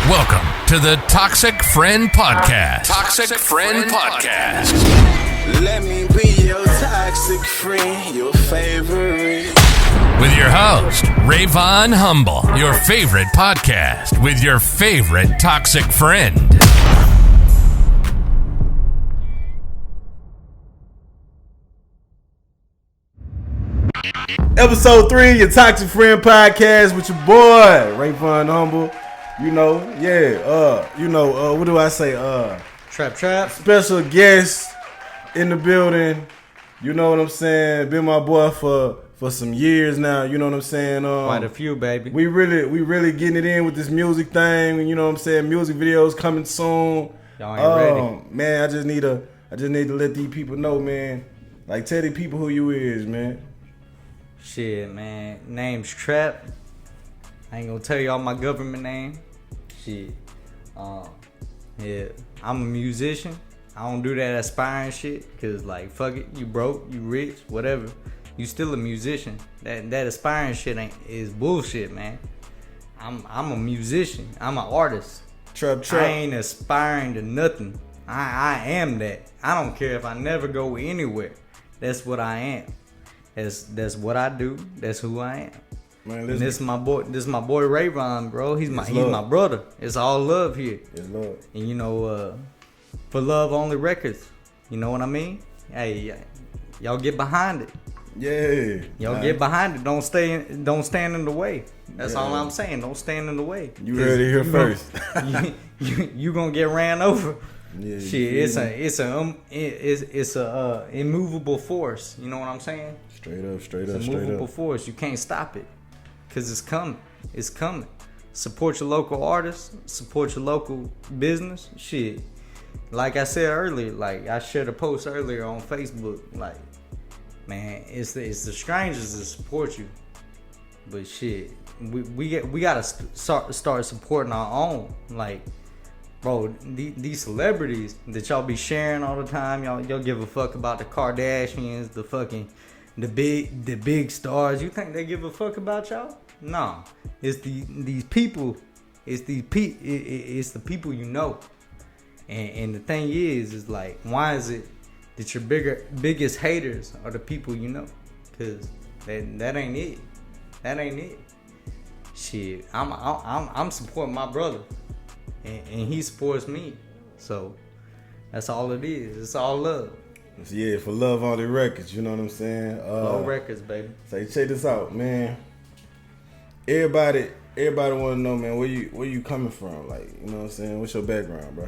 Welcome to the Toxic Friend Podcast. Toxic Friend Podcast. Let me be your toxic friend, your favorite. With your host, Rayvon Humble, your favorite podcast with your favorite toxic friend. Episode 3, your Toxic Friend Podcast with your boy, Rayvon Humble. What do I say? Trap. Special guest in the building. You know what I'm saying? Been my boy for some years now. You know what I'm saying? Quite a few, baby. We really getting it in with this music thing. You know what I'm saying? Music videos coming soon. Y'all ain't ready. Man, I just need to let these people know, man. Like, tell the people who you is, man. Shit, man. Name's Trap. I ain't gonna tell y'all my government name. Shit. Yeah. I'm a musician. I don't do that aspiring shit. Cause like, fuck it. You broke, you rich, whatever. You still a musician. That aspiring shit is bullshit, man. I'm a musician. I'm an artist. Trap. I ain't aspiring to nothing. I am that. I don't care if I never go anywhere. That's what I am. That's what I do. That's who I am. Man, and this is my boy Rayvon, bro. He's my brother. It's all love here. It's love. And you know, for love only records. You know what I mean? Hey, y'all get behind it. Yeah. Y'all get behind it. Don't stand in the way. That's all I'm saying. Don't stand in the way. You heard it here first. You gonna get ran over. Yeah, shit, it's a immovable force. You know what I'm saying? Straight up. It's a movable force. You can't stop it, cause it's coming. It's coming. Support your local artists. Support your local business. Shit, like I said earlier, like I shared a post earlier on Facebook. Like, man, it's the strangers that support you, but shit, we gotta start supporting our own. Like, bro, these celebrities that y'all be sharing all the time, y'all give a fuck about the Kardashians, the big stars. You think they give a fuck about y'all? No, it's these people. It's the people you know. And the thing is like, why is it that your biggest haters are the people you know? Cause that ain't it. That ain't it. Shit, I'm supporting my brother. And he supports me, so that's all it is. It's all love. Yeah, for love only records. You know what I'm saying? Love records, baby. Say, check this out, man. Everybody want to know, man, where you coming from? Like, you know what I'm saying? What's your background, bro?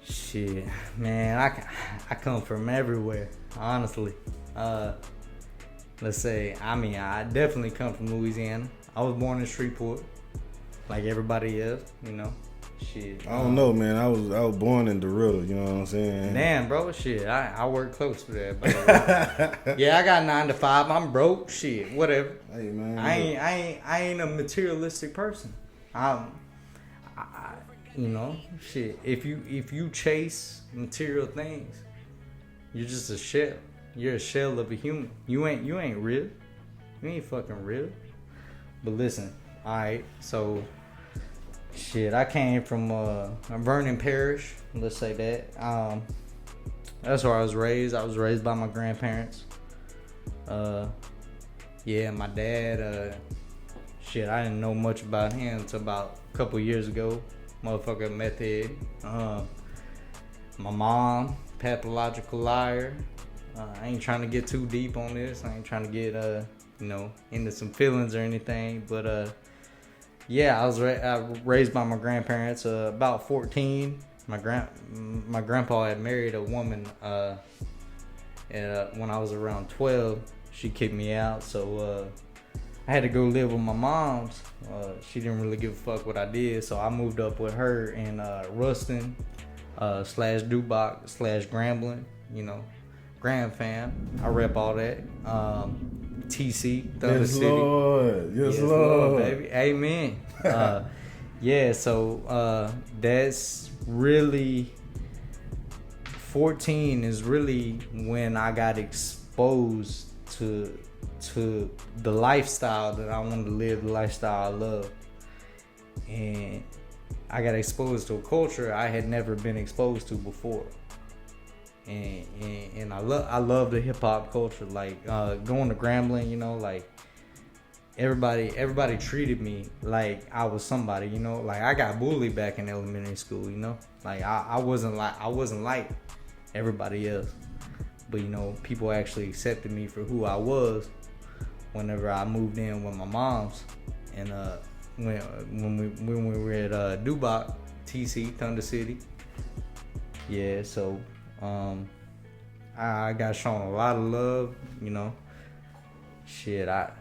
Shit, man, I come from everywhere, honestly. Let's say, I definitely come from Louisiana. I was born in Shreveport, like everybody else, you know. Shit. I don't know, man. I was born in DeRidder, you know what I'm saying? Damn, bro, shit. I work close to that, bro. Yeah, I got 9 to 5. I'm broke. Shit, whatever. Hey, man. I ain't a materialistic person. You know, shit. If you chase material things, you're just a shell. You're a shell of a human. You ain't real. You ain't fucking real. But listen, all right. So, shit. I came from Vernon Parish. Let's say that. That's where I was raised. I was raised by my grandparents. Yeah, my dad. Shit, I didn't know much about him until about a couple years ago. Motherfucker meth head. My mom, pathological liar. I ain't trying to get too deep on this. I ain't trying to get into some feelings or anything. But yeah, I was raised by my grandparents. About 14, my grandpa had married a woman. And when I was around 12, she kicked me out. So I had to go live with my mom's. She didn't really give a fuck what I did, so I moved up with her in Ruston / Dubach / Grambling, you know, Grand fam. I rep all that. TC, Thunder Yes, City. Lord. Yes, Lord, Lord. baby. Amen. Yeah, so that's really 14 is really when I got exposed to the lifestyle that I wanted to live, the lifestyle I love. And I got exposed to a culture I had never been exposed to before. And I love the hip hop culture. Like going to Grambling, you know, like everybody treated me like I was somebody, you know. Like I got bullied back in elementary school, you know. Like I wasn't like everybody else. But you know, people actually accepted me for who I was whenever I moved in with my mom's. And when we were at Dubach, TC, Thunder City. Yeah, so I got shown a lot of love, you know. Shit, I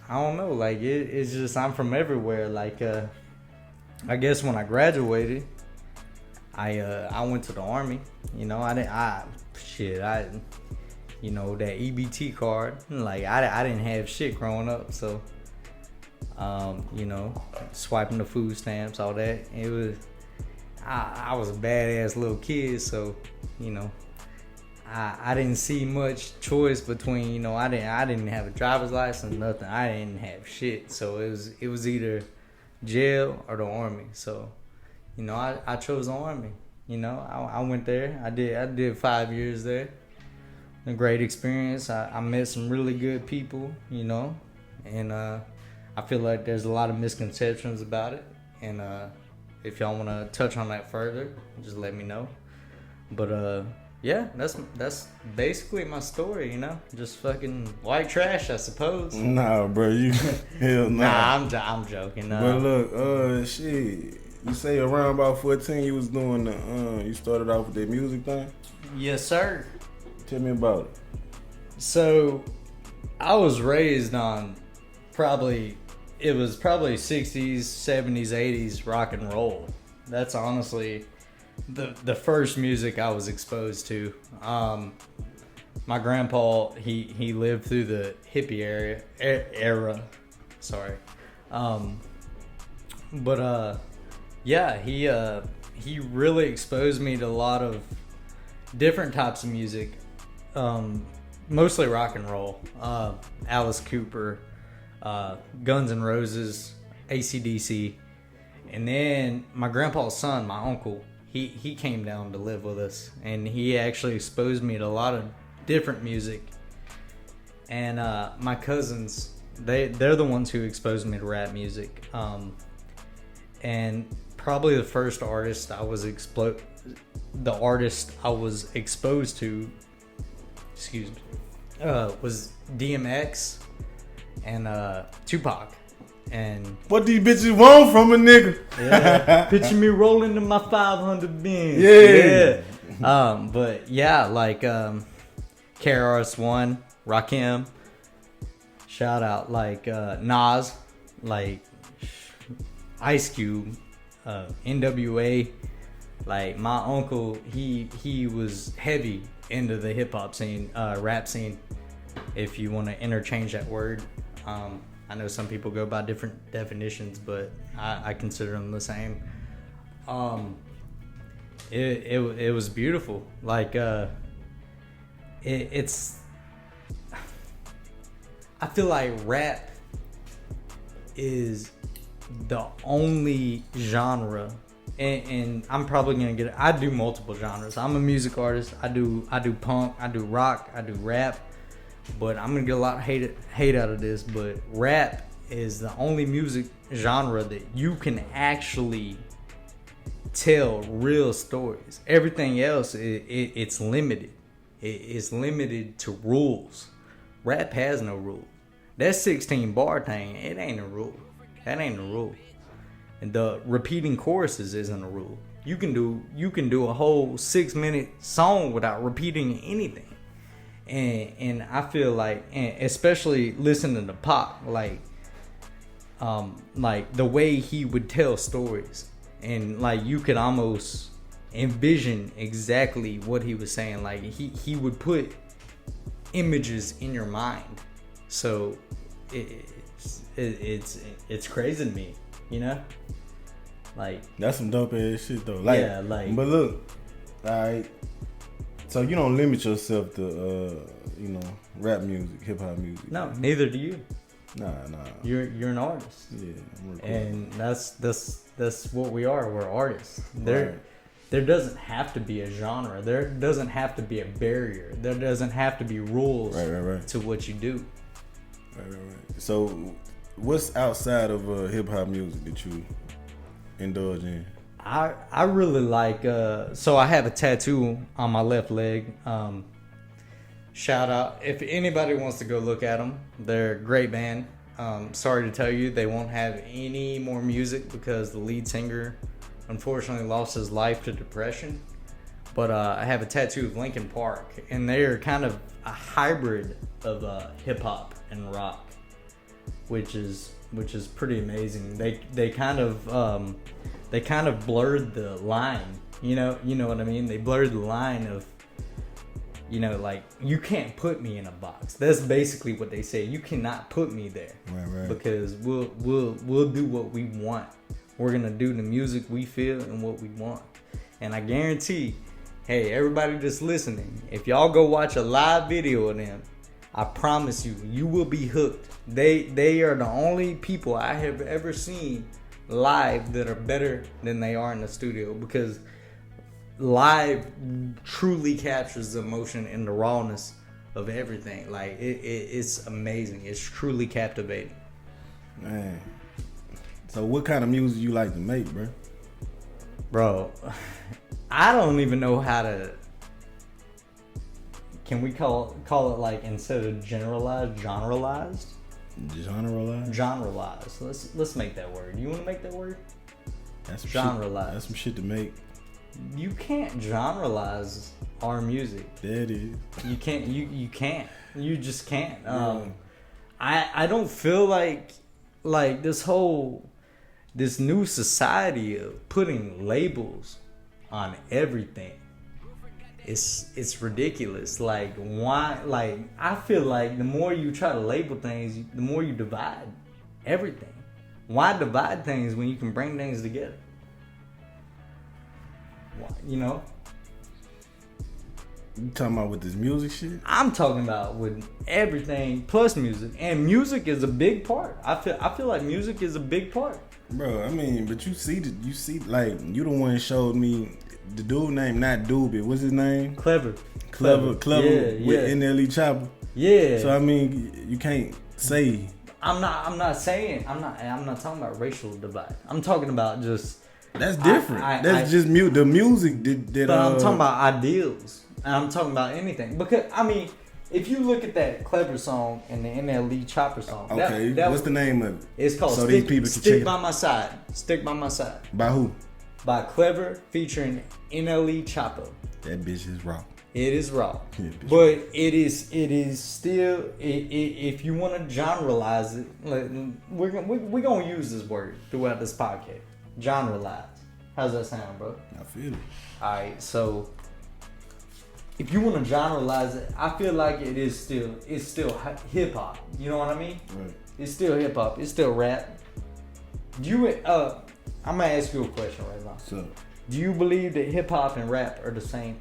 don't know, like it's just I'm from everywhere. Like I guess when I graduated, I went to the Army. You know, you know, that EBT card. Like I didn't have shit growing up, so you know, swiping the food stamps, all that. It was I was a badass little kid, so you know, I didn't see much choice between, you know, I didn't have a driver's license, nothing. I didn't have shit, so it was either jail or the Army. So, you know, I chose the Army. You know, I went there. I did 5 years there. A great experience. I met some really good people, you know, and I feel like there's a lot of misconceptions about it. And if y'all want to touch on that further, just let me know. But yeah, that's basically my story, you know. Just fucking white trash, I suppose. Nah, bro, you hell nah. Nah, I'm joking. But look, shit. You say around about 14, you was doing you started off with that music thing? Yes, sir. Tell me about it. So, I was raised on probably 60s, 70s, 80s rock and roll. That's honestly the first music I was exposed to. My grandpa, he lived through the hippie era. Sorry. But yeah, he really exposed me to a lot of different types of music. Mostly rock and roll. Alice Cooper, Guns N' Roses, AC/DC. And then my grandpa's son, my uncle, he came down to live with us, and he actually exposed me to a lot of different music. And my cousins, they're the ones who exposed me to rap music. And probably the first artist I was exposed to, was DMX and Tupac. And what these bitches want from a nigga? Yeah, picture me rolling in my 500 Benz. Yeah. But yeah, like KRS-One, Rakim, shout out, like Nas, like Ice Cube, NWA. Like my uncle, he was heavy into the hip hop scene, rap scene, if you want to interchange that word. I know some people go by different definitions, but I consider them the same. It was beautiful. Like it's. I feel like rap is the only genre, and I'm probably gonna get it. I do multiple genres. I'm a music artist. I do punk. I do rock. I do rap. But I'm gonna get a lot of hate out of this. But rap is the only music genre that you can actually tell real stories. Everything else, it's limited. It's limited to rules. Rap has no rules. That 16 bar thing, it ain't a rule. That ain't a rule. And the repeating choruses isn't a rule. You can do a whole 6-minute song without repeating anything. And I feel like, and especially listening to Pac, like the way he would tell stories, and like you could almost envision exactly what he was saying. Like he would put images in your mind. So it's crazy to me, you know. Like that's some dope ass shit though. Like, yeah, like. But look, alright. So you don't limit yourself to rap music, hip hop music. No, neither do you. Nah. You're an artist. Yeah, I'm recording. And that's what we are. We're artists. There doesn't have to be a genre. There doesn't have to be a barrier. There doesn't have to be rules Right. to what you do. Right. So, what's outside of hip hop music that you indulge in? I really like. So I have a tattoo on my left leg. Shout out if anybody wants to go look at them. They're a great band. Sorry to tell you, they won't have any more music because the lead singer unfortunately lost his life to depression. But I have a tattoo of Linkin Park, and they are kind of a hybrid of hip hop and rock, which is pretty amazing. They kind of blurred the line. You know what I mean? They blurred the line of, like, you can't put me in a box. That's basically what they say. You cannot put me there, Right. because we'll do what we want. We're gonna do the music we feel and what we want. And I guarantee, hey, everybody that's listening, if y'all go watch a live video of them, I promise you will be hooked. They are the only people I have ever seen live that are better than they are in the studio, because live truly captures the emotion and the rawness of everything. Like it's amazing. It's truly captivating. Man. So what kind of music you like to make, Bro, I don't even know how to. Can we call it, like, instead of generalized, generalized? Generalized. Let's make that word. You want to make that word? That's Generalized. That's some shit to make. You can't generalize our music. That is. You can't. You can't. You just can't. I don't feel like this new society of putting labels on everything. It's ridiculous. Like, why? Like, I feel like the more you try to label things, the more you divide everything. Why divide things when you can bring things together? Why, You talking about with this music shit? I'm talking about with everything plus music, and music is a big part. I feel like music is a big part. Bro, I mean, but you see, like, you the one showed me the dude named, not Doobie, what's his name? Clever. Yeah, with NLE Chopper. Yeah. So I mean, you can't say. I'm not talking about racial divide. I'm talking about just. That's different. That's just the music that. But I'm talking about ideals, and I'm talking about anything, because I mean, if you look at that Clever song and the NLE Chopper song. Okay, what's the name of it? It's called so Stick, these people can Stick check by My Side. Stick by My Side. By who? By Clever featuring NLE Chopper. That bitch is raw. It is raw, Yeah, but it is still. If you want to generalize it, like, we're gonna use this word throughout this podcast. Generalize. How's that sound, bro? I feel it. All right, so if you want to generalize it, I feel like it's still hip hop. You know what I mean? Right. It's still hip hop. It's still rap. I'm gonna ask you a question right now. So, Do you believe that hip hop and rap are the same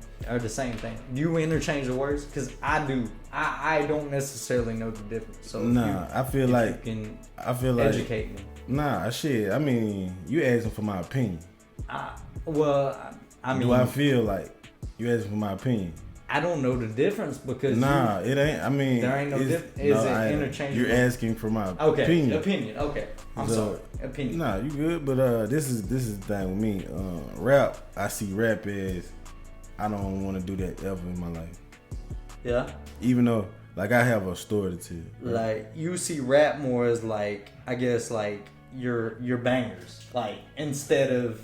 thing? Do you interchange the words? Because I do. I don't necessarily know the difference. So I feel like educate me. Nah, shit. I mean, you asking for my opinion. I mean, do I feel like you asking for my opinion? I don't know the difference because it ain't. I mean, there ain't no difference. Is it interchangeable? You're asking for my opinion. opinion. Okay. I'm sorry. Opinion. Nah, you good. But this is the thing with me. Rap. I see rap as I don't want to do that ever in my life. Yeah. Even though, like, I have a story to tell. Right? Like, you see rap more as, like, I guess, like, your bangers, like, instead of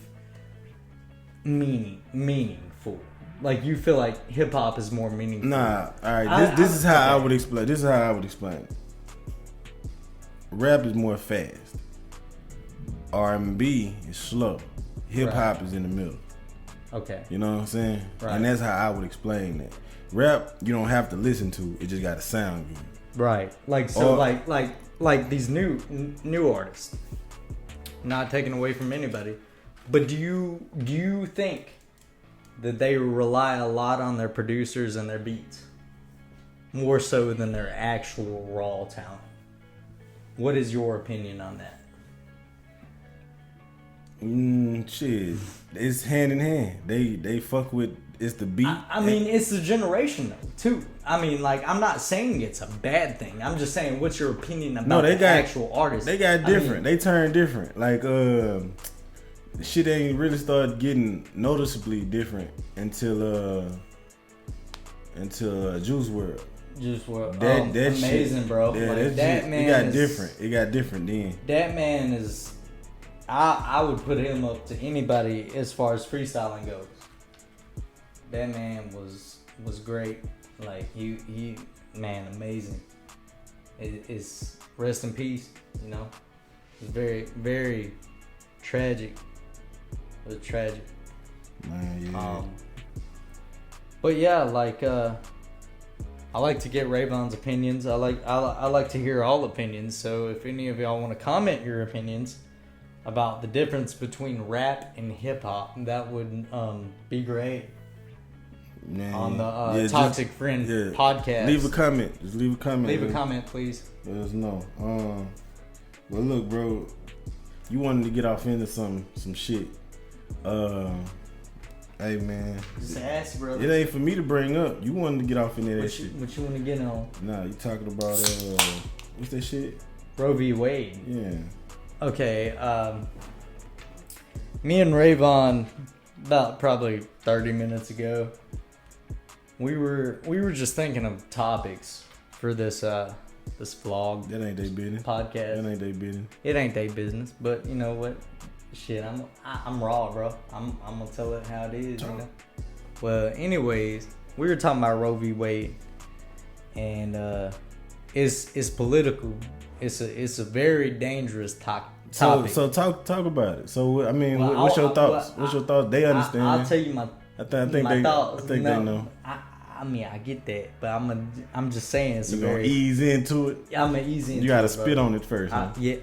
meaningful. Like, you feel like hip hop is more meaningful. Nah, all right. This is how I would explain. This is how I would explain it. Rap is more fast. R&B is slow. Hip hop is in the middle. Okay. You know what I'm saying? Right. And that's how I would explain that. Rap, you don't have to listen to. It just got to sound good. Right. Like, so, like these new artists. Not taken away from anybody, but do you think that they rely a lot on their producers and their beats more so than their actual raw talent? What is your opinion on that? Shit, it's hand in hand. They fuck with it's the beat. I mean, it's the generation though too. I mean, like I'm not saying it's a bad thing. I'm just saying, what's your opinion about actual artists? They got different. They turn different. Like shit ain't really started getting noticeably different until Juice WRLD. Juice WRLD. That amazing, shit, bro. Yeah, like, that shit, man it got different. It got different then. That man is. I would put him up to anybody as far as freestyling goes. That man was great. Like he man, amazing. It's rest in peace. You know, it's very, very tragic. It was tragic. Man, yeah. But yeah, like I like to get Rayvon's opinions. I like to hear all opinions. So if any of y'all want to comment your opinions about the difference between rap and hip hop, that would be great. Man, on the Toxic Friend podcast. Leave a comment. Just leave a comment. Leave a comment, please. Let us know. But look, bro, you wanted to get off into some shit. Hey, man. Just ask, brother. It ain't for me to bring up. You wanted to get off into that shit. What you want to get on? Nah, you talking about what's that shit? Roe v. Wade. Yeah. Okay. Me and Rayvon, about probably 30 minutes ago, we were just thinking of topics for this vlog. That ain't they business. Podcast. That ain't they business. It ain't they business, but you know what? Shit, I'm raw, bro. I'm gonna tell it how it is, you know. Well, anyways, we were talking about Roe v. Wade, and it's political. It's a very dangerous topic. So talk about it. So I mean, what's your thoughts? What's your thoughts? They understand. I'll tell you my. I think they know. I mean, I get that, but I'm just saying it's you very ease into it. I'm gonna ease into it. You gotta spit on it first. Huh? Yeah.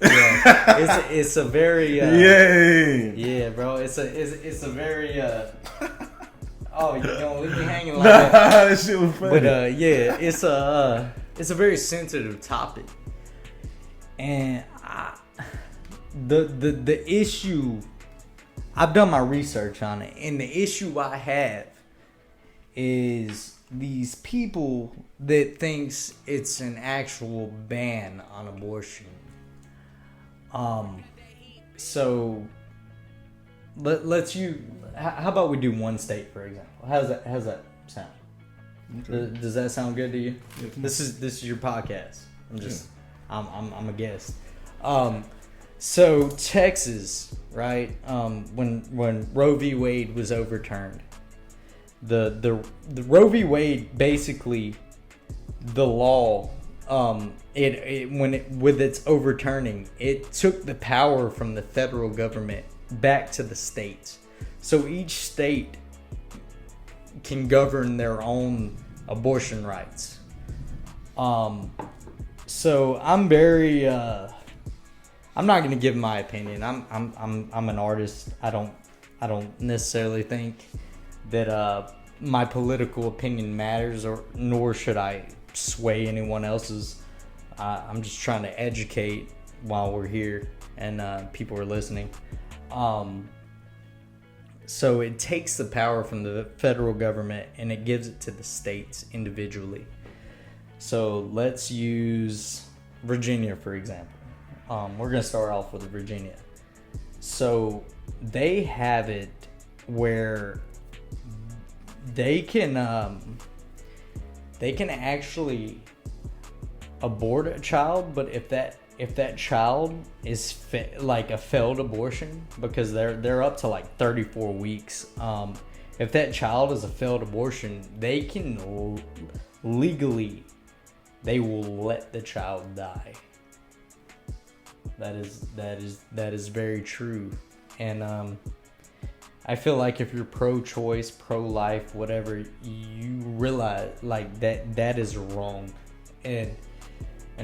It's a very yeah, bro. It's a very oh, you gonna leave me hanging like that? That shit was funny. But yeah, it's a very sensitive topic, and the issue, I've done my research on it, and the issue I have is these people that thinks it's an actual ban on abortion. So how about we do one state, for example? How's that sound? Okay. Does that sound good to you? Yeah, this is your podcast. I'm a guest. So Texas, right? When Roe v. Wade was overturned, the Roe v. Wade, basically the law, with its overturning, it took the power from the federal government back to the states. So each state can govern their own abortion rights. So I'm very I'm not gonna give my opinion. I'm an artist. I don't necessarily think that my political opinion matters, nor should I sway anyone else's. I'm just trying to educate while we're here and people are listening. So it takes the power from the federal government and it gives it to the states individually. So let's use Virginia, for example. We're going to start off with Virginia. So they have it where they can actually abort a child, but if that child is like a failed abortion, because they're up to like 34 weeks, if that child is a failed abortion, they can legally, they will let the child die. That is very true. And I feel like if you're pro-choice, pro-life, whatever, you realize like that is wrong. And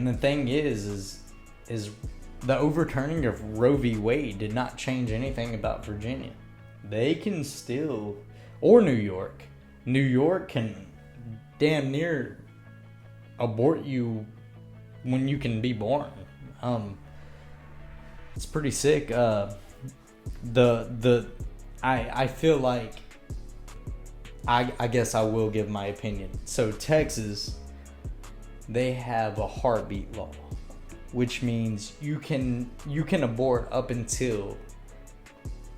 the thing is the overturning of Roe v. Wade did not change anything about Virginia. They can still, or New York. New York can damn near abort you when you can be born. It's pretty sick. I feel like I guess I will give my opinion. So Texas, they have a heartbeat law, which means you can abort up until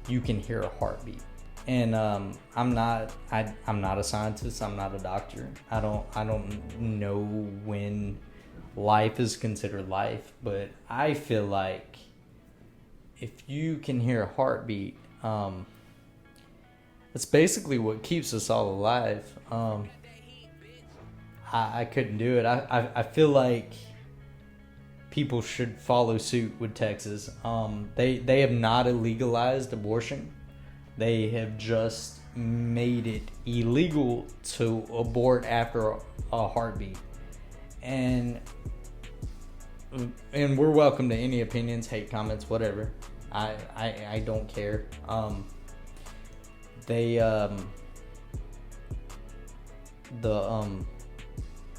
you can hear a heartbeat. And I'm not a scientist. I'm not a doctor. I don't know when life is considered life, but I feel like if you can hear a heartbeat, it's basically what keeps us all alive. I couldn't do it. I feel like people should follow suit with Texas. They have not illegalized abortion. They have just made it illegal to abort after a heartbeat. And we're welcome to any opinions, hate comments, whatever. I don't care.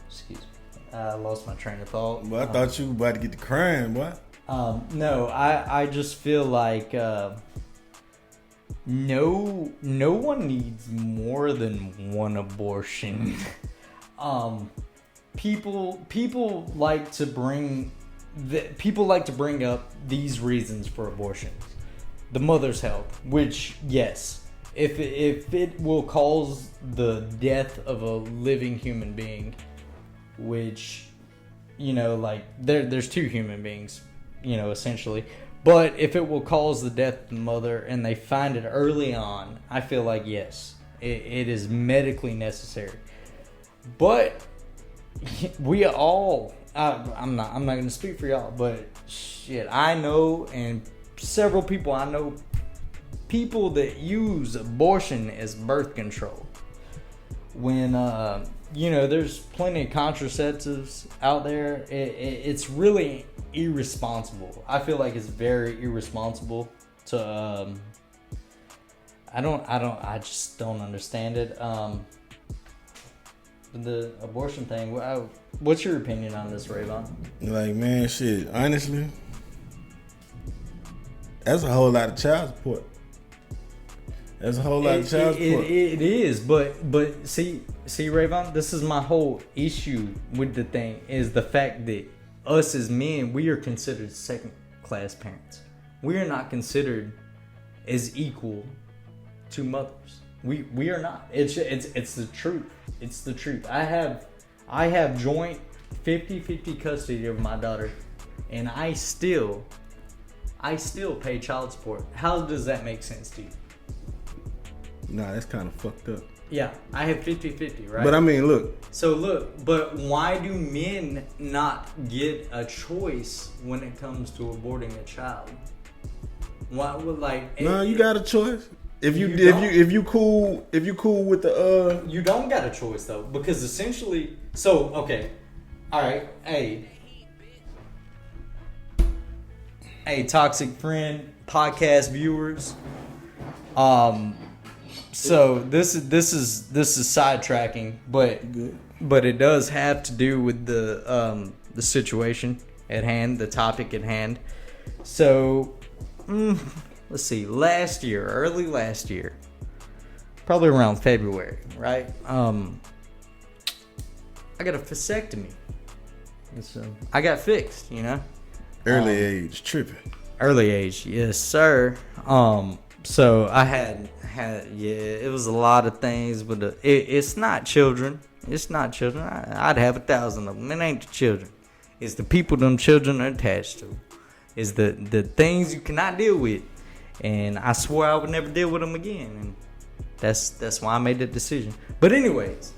Excuse me. I lost my train of thought. Well, I thought you were about to get the crying, boy. No, I just feel like no one needs more than one abortion. People like to bring up these reasons for abortions. The mother's health, which, yes, if it will cause the death of a living human being, which, like there's two human beings, essentially. But if it will cause the death of the mother and they find it early on, I feel like, yes, it is medically necessary. But we all, I'm not going to speak for y'all, but shit, I know, and several people I know, people that use abortion as birth control. When, there's plenty of contraceptives out there, it's really irresponsible. I feel like it's very irresponsible to, I just don't understand it. The abortion thing, what's your opinion on this, Rayvon? Like, man, shit, honestly, that's a whole lot of child support. That's a whole lot of child support. It is, but see, Rayvon, this is my whole issue with the thing, is the fact that us as men, we are considered second-class parents. We are not considered as equal to mothers. We are not. It's the truth. It's the truth. I have joint 50-50 custody of my daughter, and I still pay child support. How does that make sense to you? Nah, that's kind of fucked up. Yeah, I have 50-50, right? But I mean, look. So look, but why do men not get a choice when it comes to aborting a child? Why would No, you got a choice. If you cool with the You don't got a choice though, because essentially, so okay, all right, hey, toxic friend podcast viewers, so this is sidetracking, but it does have to do with the situation at hand, the topic at hand. So, let's see, early last year, probably around February, right? I got a vasectomy. So I got fixed, early age tripping. Early age, yes, sir. So I had it was a lot of things, but it's not children. It's not children. I'd have 1,000 of them. It ain't the children. It's the people them children are attached to. It's the things you cannot deal with. And I swore I would never deal with them again. And that's why I made that decision. But anyways,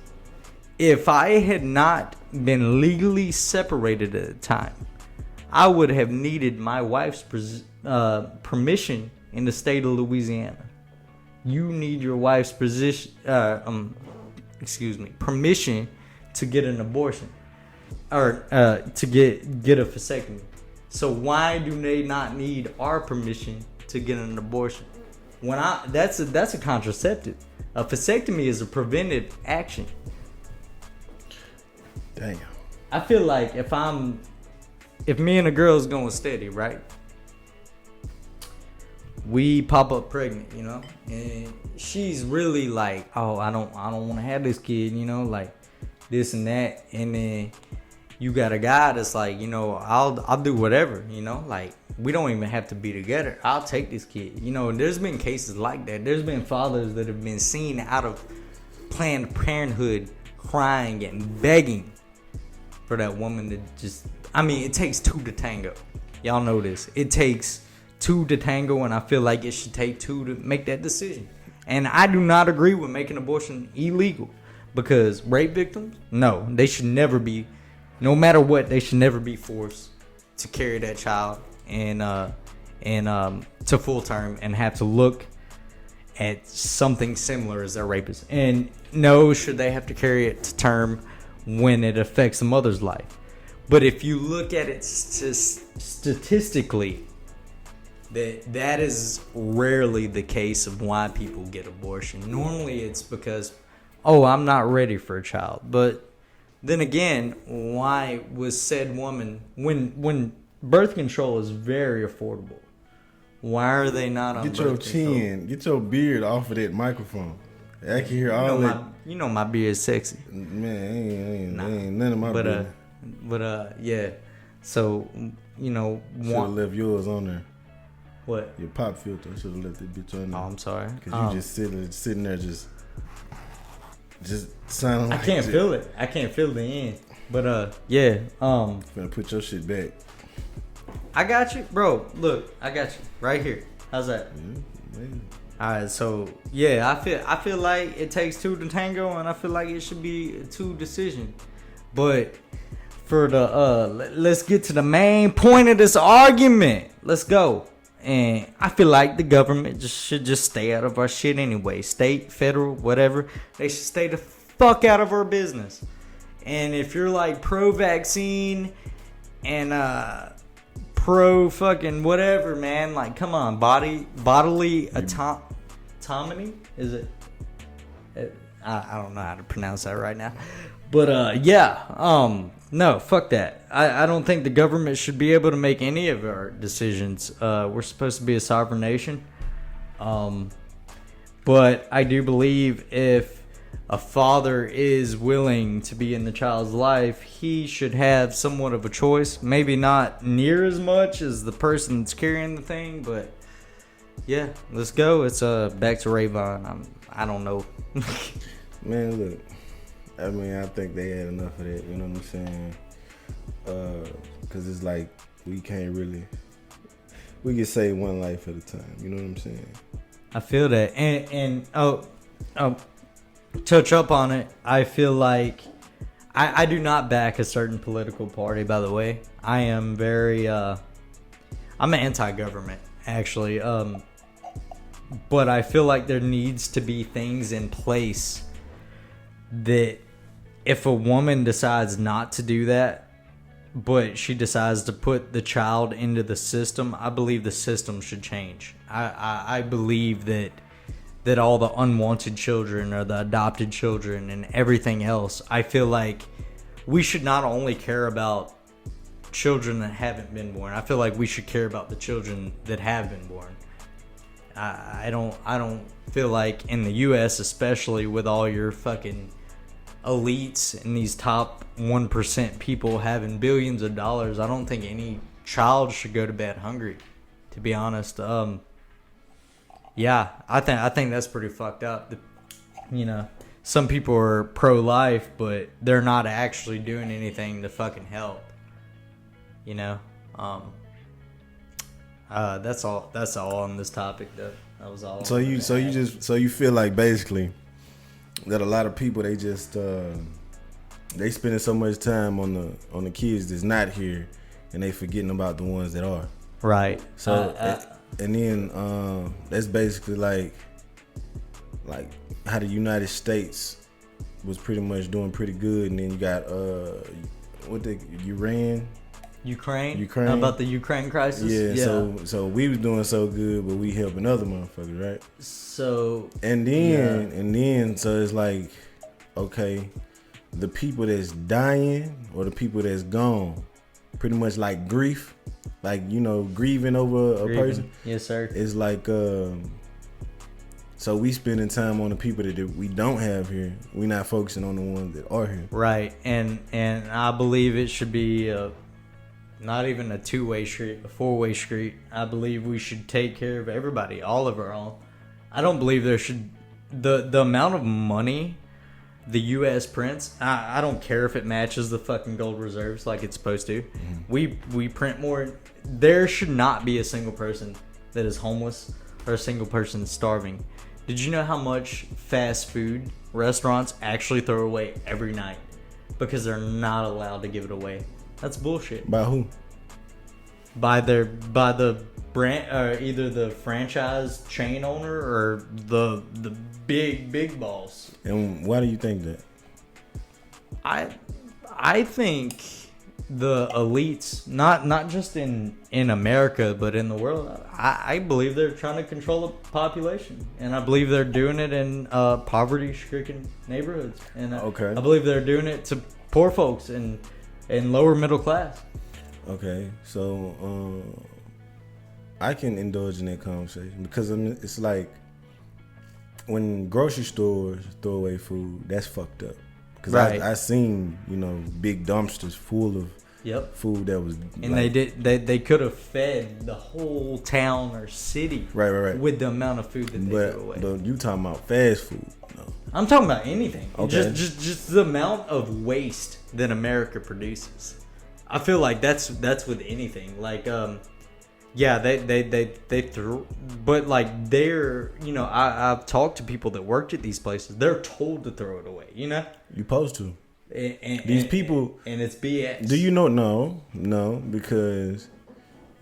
if I had not been legally separated at the time, I would have needed my wife's permission in the state of Louisiana. You need your wife's permission to get an abortion or to get a vasectomy. So why do they not need our permission to get an abortion? That's a contraceptive. A vasectomy is a preventive action. Damn. I feel like if I'm if me and a girl's going steady, right? We pop up pregnant, you know, and she's really like, oh, I don't want to have this kid, you know, like this and that, and then you got a guy that's like, you know, I'll do whatever, you know, like we don't even have to be together. I'll take this kid, you know. And there's been cases like that. There's been fathers that have been seen out of Planned Parenthood crying and begging for that woman to just. I mean, it takes two to tango. Y'all know this. It takes two to tango, and I feel like it should take two to make that decision. And I do not agree with making abortion illegal, because rape victims, no, they should never be, no matter what, they should never be forced to carry that child and to full term and have to look at something similar as their rapist. And no, should they have to carry it to term when it affects the mother's life. But if you look at it statistically, that is rarely the case of why people get abortion. Normally it's because, oh, I'm not ready for a child. But then again, why was said woman, when birth control is very affordable, why are they not on birth control? Get your chin, get your beard off of that microphone. I can hear all that. You know my beard is sexy. Man, ain't none of my beard. But yeah. So, you know, should have left yours on there. What? Your pop filter. I should have left that bitch on there. Oh, I'm sorry. Because you just sitting there just sounding like I can't feel it. I can't feel the end. But yeah. Gonna put your shit back. I got you, bro. Look, I got you right here. How's that? Yeah, man. All right, so yeah, I feel like it takes two to tango, and I feel like it should be a two decision. But for the let's get to the main point of this argument. Let's go. And I feel like the government should just stay out of our shit anyway. State, federal, whatever. They should stay the fuck out of our business. And if you're like pro-vaccine and pro fucking whatever, man, like come on, bodily autonomy, is it? I don't know how to pronounce that right now. But yeah, no, fuck that. I don't think the government should be able to make any of our decisions. We're supposed to be a sovereign nation. But I do believe if a father is willing to be in the child's life, he should have somewhat of a choice. Maybe not near as much as the person that's carrying the thing, but yeah, let's go. It's back to Rayvon. I don't know. Man, look. I mean, I think they had enough of that. You know what I'm saying? Because it's like we can't really. We can save one life at a time. You know what I'm saying? I feel that, and touch up on it. I feel like I do not back a certain political party. By the way, I am very I'm anti-government actually. But I feel like there needs to be things in place that if a woman decides not to do that, but she decides to put the child into the system, I believe the system should change. I believe that all the unwanted children or the adopted children and everything else, I feel like we should not only care about children that haven't been born. I feel like we should care about the children that have been born. I don't feel like in the US, especially with all your fucking elites and these top 1% people having billions of dollars, I don't think any child should go to bed hungry, to be honest. Yeah, I think that's pretty fucked up. You know, some people are pro-life, but they're not actually doing anything to fucking help. You know, that's all on this topic though. That was all. So you feel like basically that a lot of people they just they spending so much time on the kids that's not here, and they forgetting about the ones that are. Right. So and then that's basically like how the United States was pretty much doing pretty good, and then you got Ukraine. How about the Ukraine crisis? Yeah. So we was doing so good, but we helping other motherfuckers, right? So and then so it's like, okay, the people that's dying or the people that's gone pretty much like grief, like grieving over a person. Yes, sir. It's like so we spending time on the people that we don't have here. We not focusing on the ones that are here. Right, and I believe it should be not even a 2-way street, a 4-way street. I believe we should take care of everybody, all of our own. I don't believe there should the amount of money the U.S. prints. I don't care if it matches the fucking gold reserves like it's supposed to. Mm-hmm. We print more. There should not be a single person that is homeless or a single person starving. Did you know how much fast food restaurants actually throw away every night because they're not allowed to give it away? That's bullshit. By who? By the brand, or either the franchise chain owner or the big boss. And why do you think that? I think the elites, not just in America, but in the world, I believe they're trying to control the population, and I believe they're doing it in poverty-stricken neighborhoods, and I believe they're doing it to poor folks and lower middle class. Okay, so I can indulge in that conversation because it's like when grocery stores throw away food, that's fucked up. Because right. I seen big dumpsters full of food that was and they could have fed the whole town or city right with the amount of food that they threw away. But you talking about fast food? No. I'm talking about anything. Okay. Just the amount of waste that America produces. I feel like that's with anything. Like they threw, but like they're I've talked to people that worked at these places. They're told to throw it away. You supposed to. These people, and it's BS. Do you know? No, because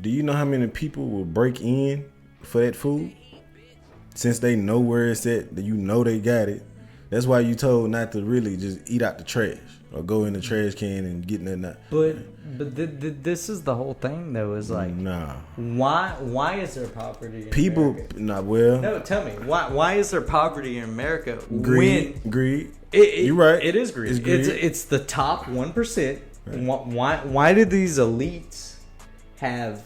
do you know how many people will break in for that food since they know where it's at? That they got it. That's why you told not to really just eat out the trash or go in the trash can and get that. But this is the whole thing though. Is like why is there poverty in people? America? No, tell me why is there poverty in America? Greed. You're right. It is greed. It's the top 1%. Right. Why do these elites have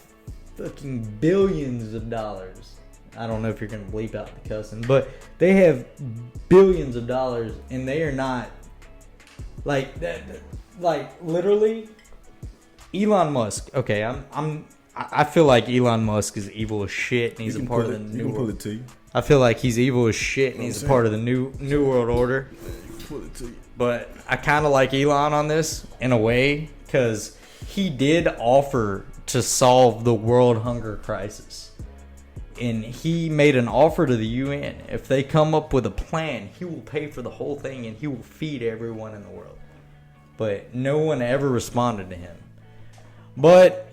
fucking billions of dollars? I don't know if you're gonna bleep out the cussing, but they have billions of dollars, and they are not like that. Like literally, Elon Musk. Okay, I feel like Elon Musk is evil as shit, and he's a part of the new world. I feel like he's evil as shit, and he's a part of the new world order. But I kind of like Elon on this in a way because he did offer to solve the world hunger crisis. And he made an offer to the UN. If they come up with a plan, he will pay for the whole thing and he will feed everyone in the world. But no one ever responded to him. But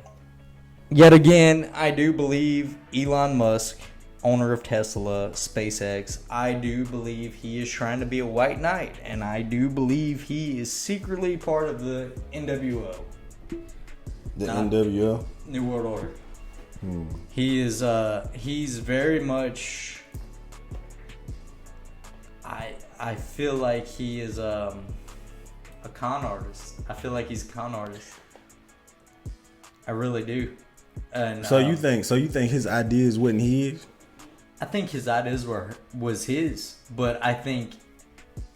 yet again, I do believe Elon Musk, owner of Tesla, SpaceX, I do believe he is trying to be a white knight. And I do believe he is secretly part of the NWO. The NWO? New World Order. He is he's very much I feel like he is a con artist. I feel like he's a con artist. I really do. And so you think his ideas wasn't his? I think his ideas was his, but I think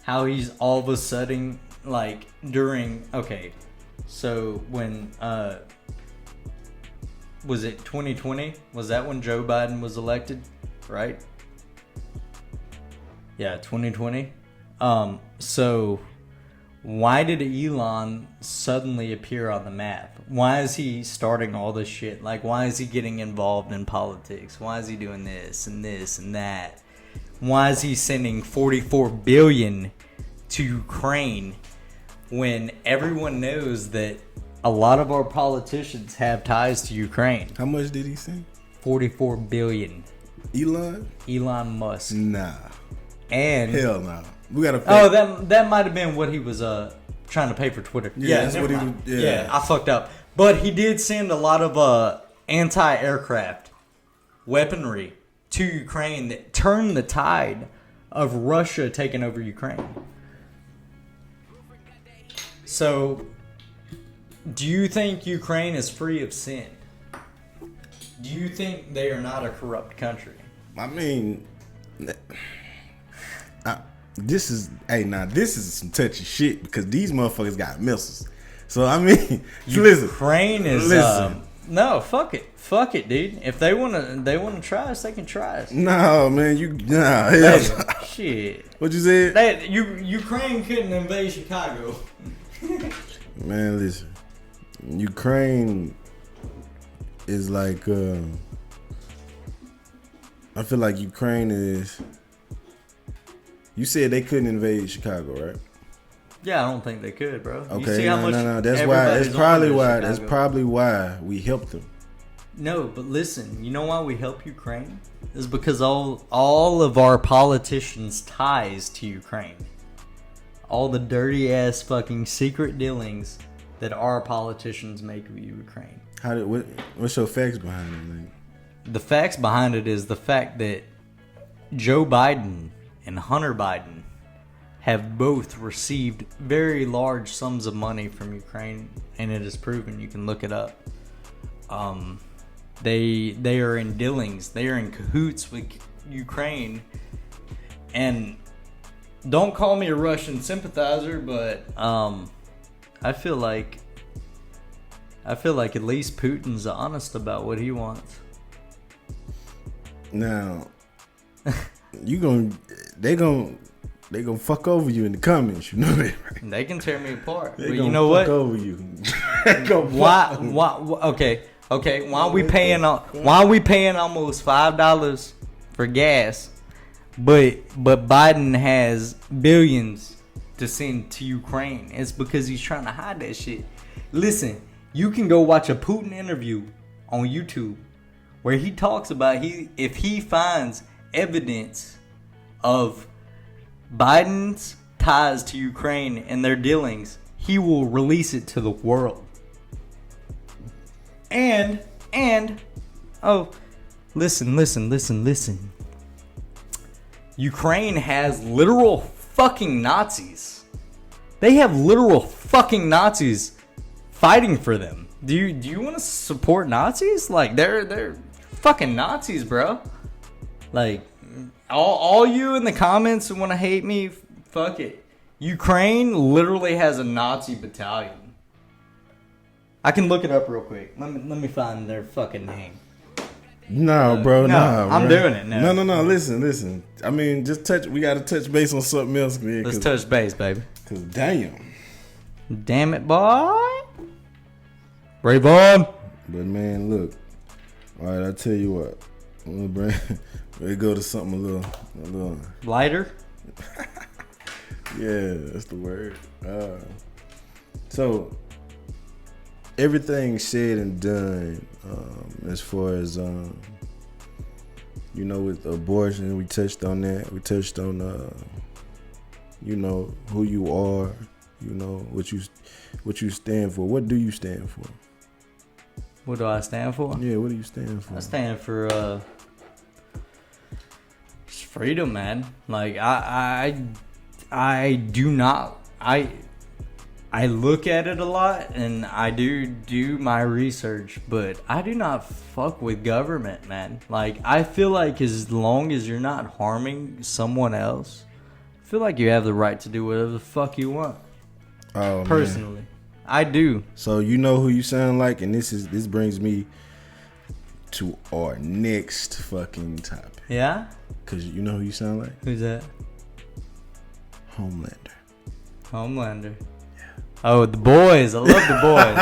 how he's all of a sudden like so when was it 2020? Was that when Joe Biden was elected? Right? Yeah, 2020. So why did Elon suddenly appear on the map? Why is he starting all this shit? Like, why is he getting involved in politics? Why is he doing this and this and that? Why is he sending $44 billion to Ukraine when everyone knows that a lot of our politicians have ties to Ukraine? How much did he send? $44 billion. Elon Musk. Nah. And hell no. We gotta. That might have been what he was trying to pay for Twitter. Yeah, that's what he was. Yeah, I fucked up. But he did send a lot of anti-aircraft weaponry to Ukraine that turned the tide of Russia taking over Ukraine. So Do you think Ukraine is free of sin? Do you think they are not a corrupt country? I mean, this is some touchy shit because these motherfuckers got missiles. So I mean, Ukraine is no, fuck it, dude. If they wanna try us, they can try us. No, man, Shit. What you said? Ukraine couldn't invade Chicago. Man, listen, Ukraine is like I feel like Ukraine is. You said they couldn't invade Chicago, right? Yeah, I don't think they could, bro. Okay, you see how much no. That's why. That's probably why we helped them. No, but listen. You know why we help Ukraine? Is because all of our politicians' ties to Ukraine, all the dirty ass fucking secret dealings that our politicians make with Ukraine. What's your facts behind it, man? The facts behind it is the fact that Joe Biden and Hunter Biden have both received very large sums of money from Ukraine, and it is proven. You can look it up. They are in dealings. They are in cahoots with Ukraine, and don't call me a Russian sympathizer, but I feel like at least Putin's honest about what he wants. Now, they gonna fuck over you in the comments. You know that, right? They can tear me apart. They But gonna you know fuck what? over you. Why? Okay. Why we paying almost $5 for gas, but Biden has billions to send to Ukraine? It's because he's trying to hide that shit. Listen, you can go watch a Putin interview on YouTube where he talks about if he finds evidence of Biden's ties to Ukraine and their dealings, he will release it to the world. And listen. Ukraine has literal fucking Nazis. They have literal fucking Nazis fighting for them. Do you want to support Nazis? Like they're fucking Nazis, bro. Like all you in the comments who want to hate me, fuck it. Ukraine literally has a Nazi battalion. I can look it up real quick. Let me find their fucking name. No, bro. I'm doing it now. No. Listen. I mean, we got to touch base on something else, man. Let's touch base, baby. Cause damn it, boy. Rayvon. But man, look. All right, I tell you what. We go to something a little lighter. Yeah, that's the word. So everything said and done, as far as with abortion, we touched on that. We touched on who you are, what you stand for. What do you stand for? What do I stand for? Yeah, what do you stand for? I stand for freedom, man. Like I do not. I look at it a lot and I do my research, but I do not fuck with government, man. Like I feel like as long as you're not harming someone else, I feel like you have the right to do whatever the fuck you want. Oh, personally, man. I do. So you know who you sound like, and this brings me to our next fucking topic. Yeah? Cause you know who you sound like? Who's that? Homelander. Yeah. Oh, the boys. I love the boys.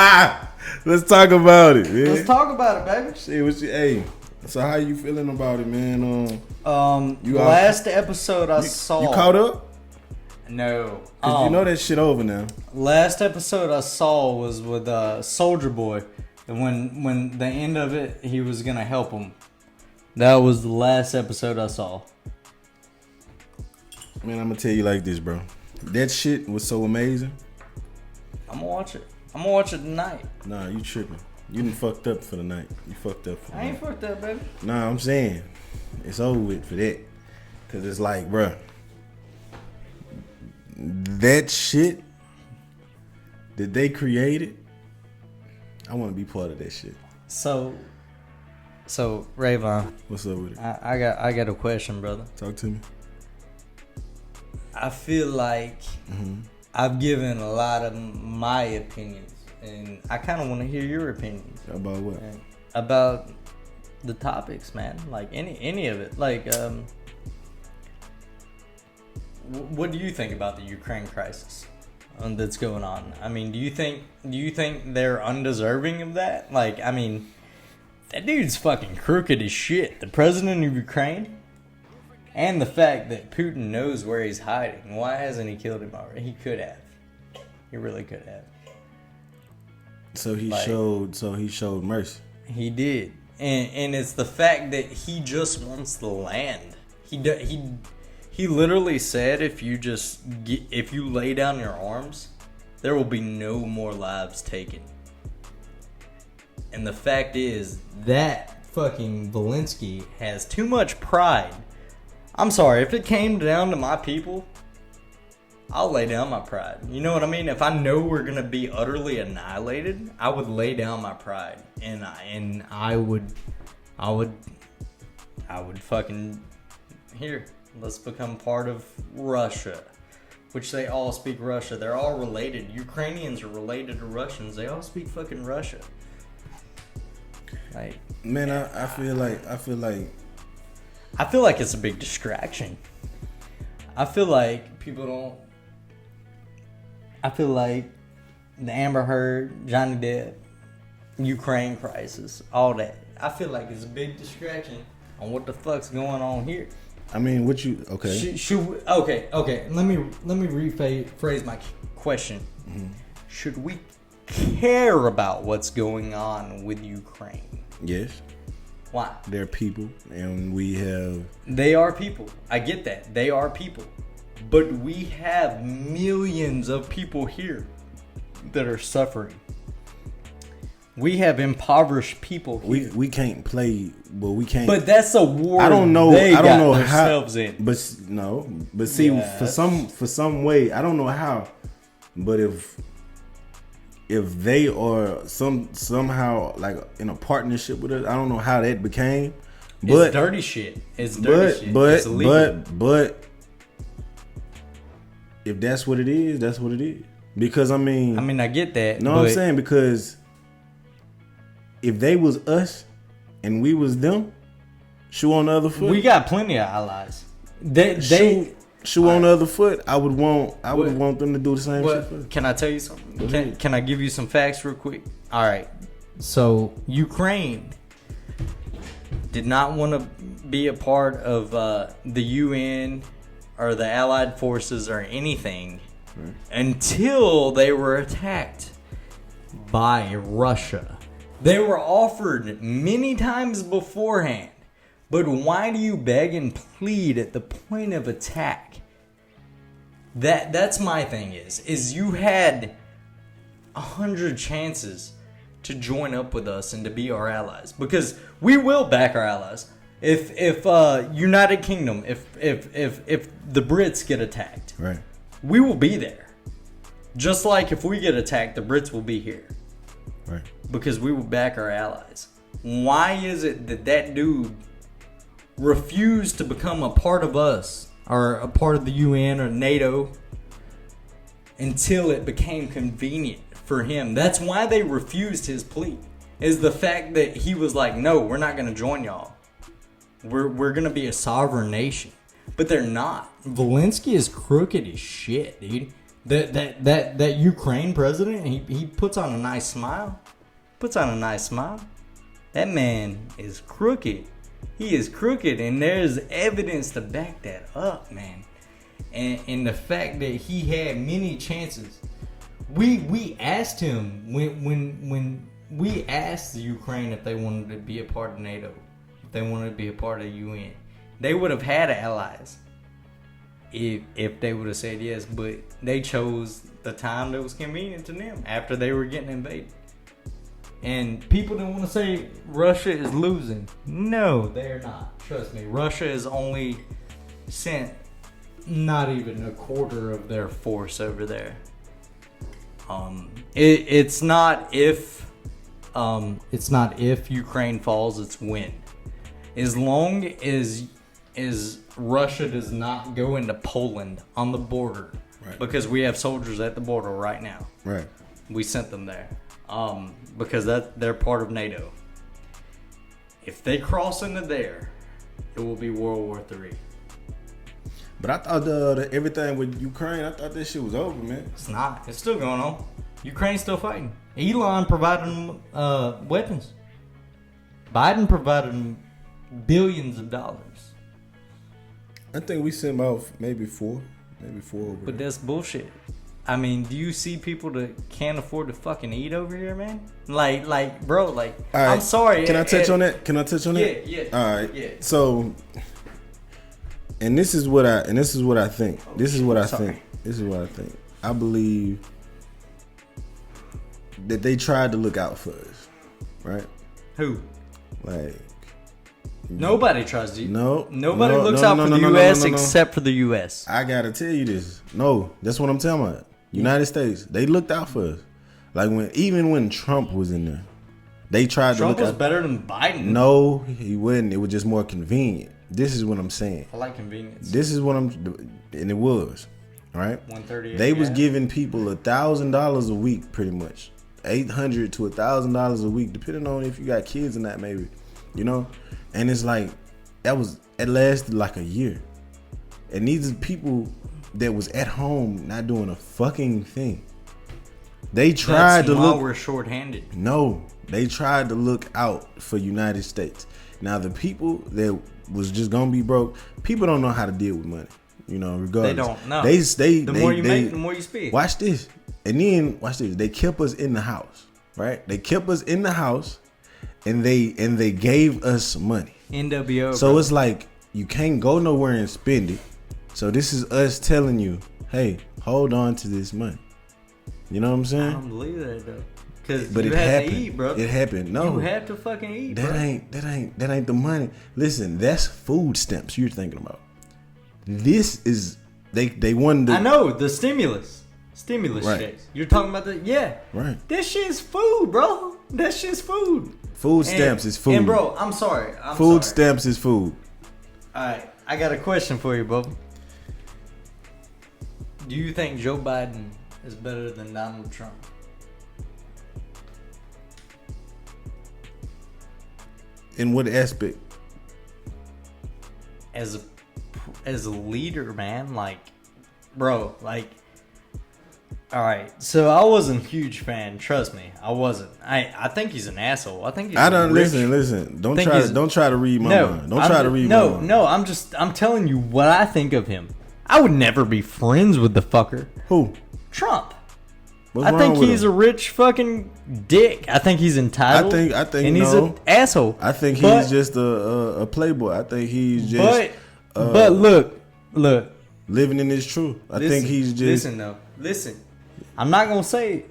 Let's talk about it, man. Let's talk about it, baby. Hey, so how you feeling about it, man? Last episode I saw. You caught up? No. Cause you know that shit over now. Last episode I saw was with Soldier Boy. And when the end of it, he was going to help him. That was the last episode I saw. Man, I'm going to tell you like this, bro. That shit was so amazing. I'm going to watch it. I'm going to watch it tonight. Nah, you tripping. You done fucked up for the night. You fucked up for the night. I ain't fucked up, baby. Nah, I'm saying. It's over with for that. Because it's like, bro. That shit that they created I want to be part of that shit. So Rayvon, What's up with it? I got a question, brother. Talk to me. I feel like I've given a lot of my opinions, and I kind of want to hear your opinions About what? about the topics, man. Like any of it. Like, what do you think about the Ukraine crisis that's going on? I mean, do you think they're undeserving of that? Like, I mean, that dude's fucking crooked as shit. The president of Ukraine. And the fact that Putin knows where he's hiding. Why hasn't he killed him already? He could have. He really could have. So he showed mercy. He did. And it's the fact that he just wants the land. He literally said if you lay down your arms, there will be no more lives taken. And the fact is that fucking Zelensky has too much pride. I'm sorry, if it came down to my people, I'll lay down my pride. You know what I mean? If I know we're gonna be utterly annihilated, I would lay down my pride, and I would fucking here. Let's become part of Russia, which they all speak Russia. They're all related. Ukrainians are related to Russians. They all speak fucking Russia. Like, Man, I feel like it's a big distraction. I feel like the Amber Heard, Johnny Depp, Ukraine crisis, all that. I feel like it's a big distraction on what the fuck's going on here. I mean, okay? Okay. Let me rephrase my question. Mm-hmm. Should we care about what's going on with Ukraine? Yes. Why? They're people, and we have... They are people. I get that. They are people. But we have millions of people here that are suffering. We have impoverished people here. We can't play, but we can't... But that's a war I don't know themselves how, in. But see, Yes. for some way, I don't know how, but if they are somehow like in a partnership with us, I don't know how that became. But It's dirty shit. It's dirty shit. It's illegal. But if that's what it is, that's what it is. Because I mean, I get that. know what I'm saying? Because if they was us and we was them, shoe on the other foot. We got plenty of allies. Shoe on the other foot. I would want them to do the same shit for us. Can I tell you something? Can I give you some facts real quick? All right. So Ukraine did not want to be a part of the UN or the Allied forces or anything until they were attacked by Russia. They were offered many times beforehand. But why do you beg and plead at the point of attack? That's my thing is you had 100 chances to join up with us and to be our allies, because we will back our allies. If United Kingdom, if the Brits get attacked, Right. we will be there. Just like if we get attacked, the Brits will be here. Right. Because we will back our allies. Why is it that dude refused to become a part of us or a part of the UN or NATO until it became convenient for him? That's why they refused his plea, is the fact that he was like, no, we're not going to join y'all. We're going to be a sovereign nation. But they're not. Zelensky is crooked as shit, dude. That Ukraine president, he puts on a nice smile. That man is crooked. He is crooked, and there's evidence to back that up, man. And the fact that he had many chances. We asked him when we asked the Ukraine if they wanted to be a part of NATO, if they wanted to be a part of the UN. They would have had allies if they would have said yes, but they chose the time that was convenient to them after they were getting invaded. And people didn't want to say Russia is losing. No, they're not. Trust me. Russia has only sent not even a quarter of their force over there. It's not if It's not if Ukraine falls, it's when. As long as Russia does not go into Poland on the border, Right. because we have soldiers at the border right now. Right. We sent them there because they're part of NATO. If they cross into there, it will be World War III. But I thought the everything with Ukraine, I thought that shit was over, man. It's not. It's still going on. Ukraine's still fighting. Elon provided them weapons. Biden provided them billions of dollars. I think we sent about maybe four over But there. that's bullshit. I mean, do you see people that can't afford to fucking eat over here, man? Like, bro, like, All right. I'm sorry. Can I touch on that? Can I touch on that? Yeah. All right. Yeah. So, and this is what I think. This is what I think. This is what I think. I believe that they tried to look out for us, right? Who? Like, Nobody tries to. Nobody looks out for the U.S. except for the U.S. I gotta tell you this. No, that's what I'm telling about. United States, they looked out for us. Like even when Trump was in there, they tried Trump to look was out. better than Biden. No, he wouldn't. It was just more convenient. This is what I'm saying. I like convenience. This is what and it was, right? 138. They was giving people $1,000 a week, pretty much, $800 to $1,000 a week, depending on if you got kids or not, maybe, you know. And it's like it lasted like a year, and these are people that was at home not doing a fucking thing. They tried to look. We're shorthanded. No, they tried to look out for United States. Now the people that was just gonna be broke, people don't know how to deal with money. You know, regardless. They don't know. The more you make, the more you spend. Watch this. And then watch this. They kept us in the house, right? They kept us in the house, and they gave us money. NWO. So bro. it's like you can't go nowhere and spend it. So this is us telling you, hey, hold on to this money. You know what I'm I saying? don't believe that though. Cause But you it have happened. to eat, bro. It happened. No, You have to fucking eat, bro. that ain't the money. Listen, that's food stamps you're thinking about. This is they wanted to, I know the stimulus Right. checks. You're talking about the Right. This shit's food, bro. That shit's food. Food stamps is food. And bro, I'm sorry. Food stamps is food. All right, I got a question for you, bro. Do you think Joe Biden is better than Donald Trump? In what aspect? As a leader, man, like, bro, like, all right. So I wasn't a huge fan. Trust me, I wasn't. I think he's an asshole. I think he's. I don't rich. listen. Don't Think try to read my mind. Don't try to read my mind. No, I'm telling you what I think of him. I would never be friends with the fucker. Who? Trump. What's I wrong think with he's him? a rich fucking dick. I think he's entitled. I think and he's no. an asshole. I think But- he's just a playboy. I think he's just But look. living in his truth. I think he's just Listen. I'm not gonna say.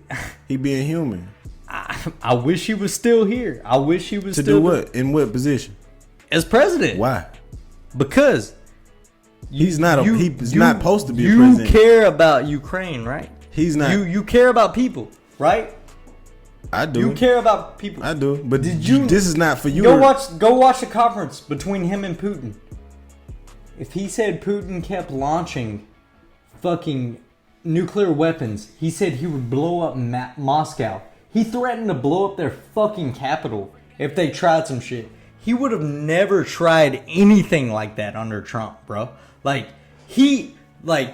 he being human. I wish he was still here. I wish he was To still do what? In what position? as president. Why? Because He's not he's not supposed to be a you president. care about Ukraine, right? He's not. You care about people, right? I do. You care about people. I do. But Did you- this is not for you. Go watch the conference between him and Putin. If he said Putin kept launching fucking nuclear weapons, he said he would blow up Moscow. He threatened to blow up their fucking capital if they tried some shit. He would have never tried anything like that under Trump, bro. Like,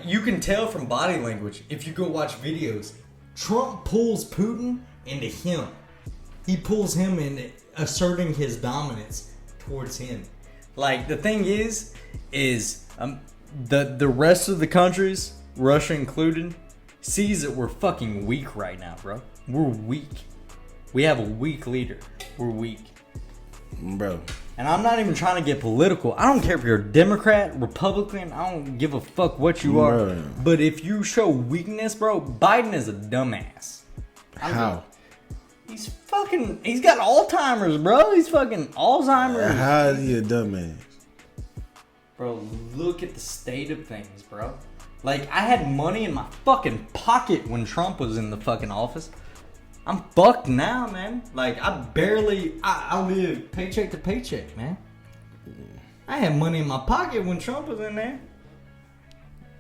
you can tell from body language if you go watch videos. Trump pulls Putin into him. He pulls him into asserting his dominance towards him. Like, the thing is the rest of the countries, Russia included, sees that we're fucking weak right now, bro. We're weak. We have a weak leader. We're weak. Bro. And I'm not even trying to get political. I don't care if you're a Democrat, Republican. I don't give a fuck what you are. Bro. But if you show weakness, bro, Biden is a dumbass. How? He's got Alzheimer's, bro. He's fucking Alzheimer's. How is he a dumbass? Bro, look at the state of things, bro. Like, I had money in my fucking pocket when Trump was in the fucking office. I'm fucked now, man. Like, I live paycheck to paycheck, man. I had money in my pocket when Trump was in there.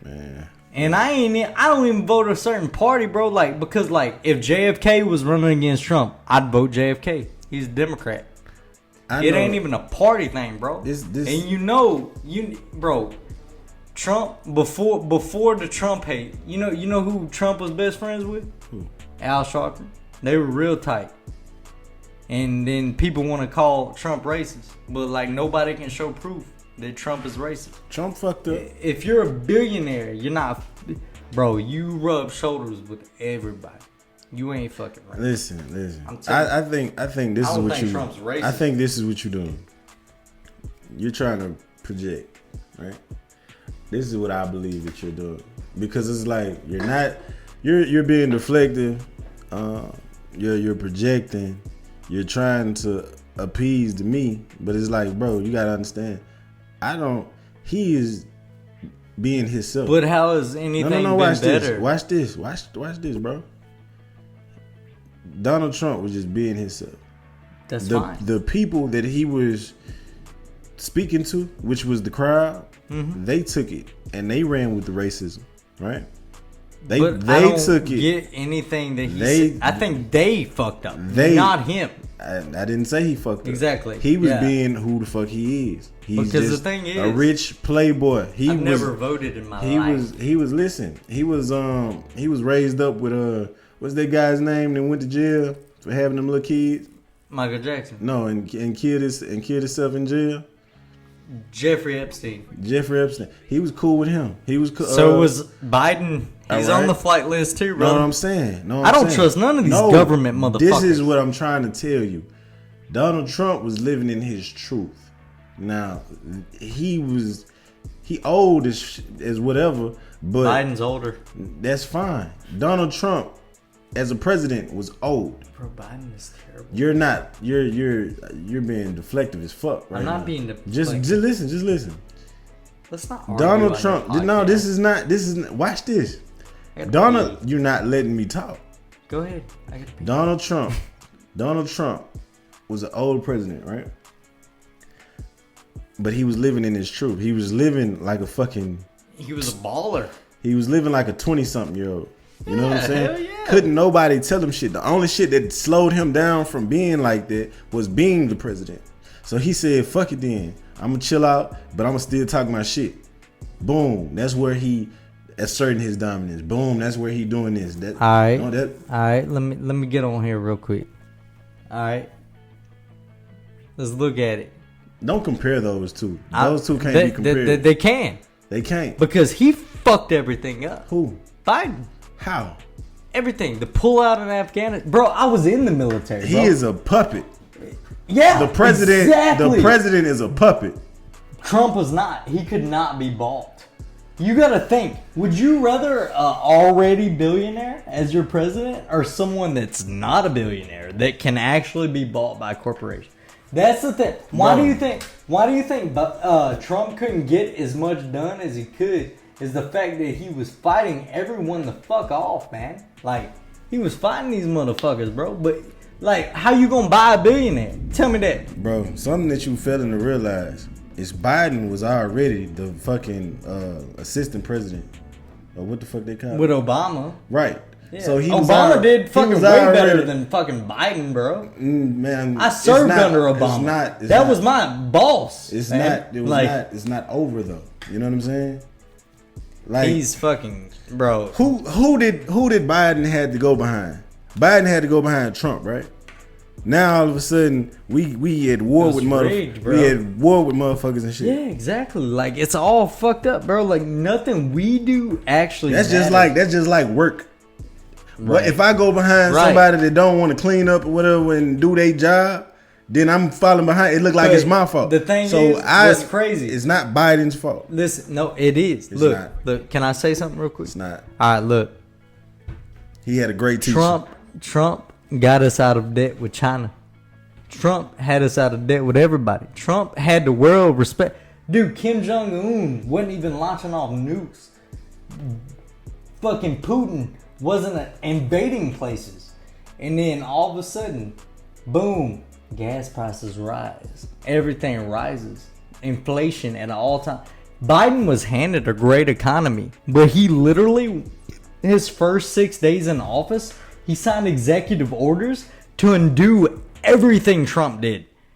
Man. And I don't even vote a certain party, bro. Like, because like if JFK was running against Trump, I'd vote JFK. He's a Democrat. It ain't even a party thing, bro. And bro, Trump before the Trump hate, you know who Trump was best friends with? Who? Al Sharpton. They were real tight. And then people want to call Trump racist, but like nobody can show proof that Trump is racist. Trump fucked up. If you're a billionaire, you're not, bro. You rub shoulders with everybody. You ain't fucking right. Listen. I think this is what you. Trump's racist. I think this is what you're doing. You're trying to project, right? This is what I believe that you're doing, because it's like you're not. You're being deflective. You're projecting. You're trying to appease to me, but it's like, bro, you gotta understand. He is being himself. But how has anything been watch better? Watch this, bro. Donald Trump was just being himself. That's fine. The people that he was speaking to, which was the crowd, they took it and they ran with the racism, right? They took it. Get anything that he said. I think they fucked up. Not him. I didn't say he fucked up. Exactly. He was being who the fuck he is. He's because just the thing is, a rich playboy. I've never voted in my life. He was raised up with what's that guy's name that went to jail for having them little kids? Michael Jackson. No, and killed himself in jail. Jeffrey Epstein. He was cool with him. He was cool. So was Biden. He's on the flight list too, bro. Know what I'm saying? I don't trust none of these government motherfuckers. This is what I'm trying to tell you. Donald Trump was living in his truth. Now, he old as whatever, but Biden's older. That's fine. Donald Trump, as a president, was old. Bro, Biden is terrible. You're not. You're being deflective as fuck. Right I'm not now. being deflective. Just listen. Let's not argue Donald on Trump. the podcast. No, this is not. Watch this. Donald, you're not letting me talk. Go ahead. Donald Trump was an old president, right? But he was living in his truth. He was living like a fucking. He was a baller. He was living like a 20-something-year-old. You know what I'm saying? Hell yeah. Couldn't nobody tell him shit. The only shit that slowed him down from being like that was being the president. So he said, fuck it then. I'm going to chill out, but I'm going to still talk my shit. Boom. That's where he asserting his dominance. Boom. That's where he doing this. All right. All right. Let me get on here real quick. All right. Let's look at it. Don't compare those two. Those two can't be compared. They can. They can't. Because he fucked everything up. Who? Biden. How? Everything. The pullout in Afghanistan. Bro, I was in the military, bro. He is a puppet. Yeah, the president. Exactly. The president is a puppet. Trump was not. He could not be bought. You gotta think. Would you rather an already billionaire as your president, or someone that's not a billionaire that can actually be bought by a corporation? That's the thing. Why do you think Trump couldn't get as much done as he could? Is the fact that he was fighting everyone the fuck off, man. Like, he was fighting these motherfuckers, bro. But, like, how you gonna buy a billionaire? Tell me that. Bro, something that you failing to realize is Biden was already the fucking assistant president. Or what the fuck they call it? With Obama. Right. Yeah. So Obama did fucking way better than fucking Biden, bro. Man, I served under Obama. That was my boss. It's man. It's not over though. You know what I'm saying? Like, he's fucking, bro. Who did Biden had to go behind? Biden had to go behind Trump, right? Now all of a sudden we at war with motherfuckers and shit. Yeah, exactly. Like, it's all fucked up, bro. Like, nothing we do actually. That's just like work. Right. But if I go behind somebody that don't want to clean up or whatever and do their job, then I'm falling behind. It look like it's my fault. The thing is, what's crazy? It's not Biden's fault. Listen, no, it is. Look, can I say something real quick? It's not. All right, look. He had a great teacher. Trump got us out of debt with China. Trump had us out of debt with everybody. Trump had the world respect. Dude, Kim Jong-un wasn't even launching off nukes. Fucking Putin wasn't invading places. And then all of a sudden, boom, gas prices rise. Everything rises. Inflation at an all-time. Biden was handed a great economy, but he literally, his first 6 days in office, he signed executive orders to undo everything Trump did.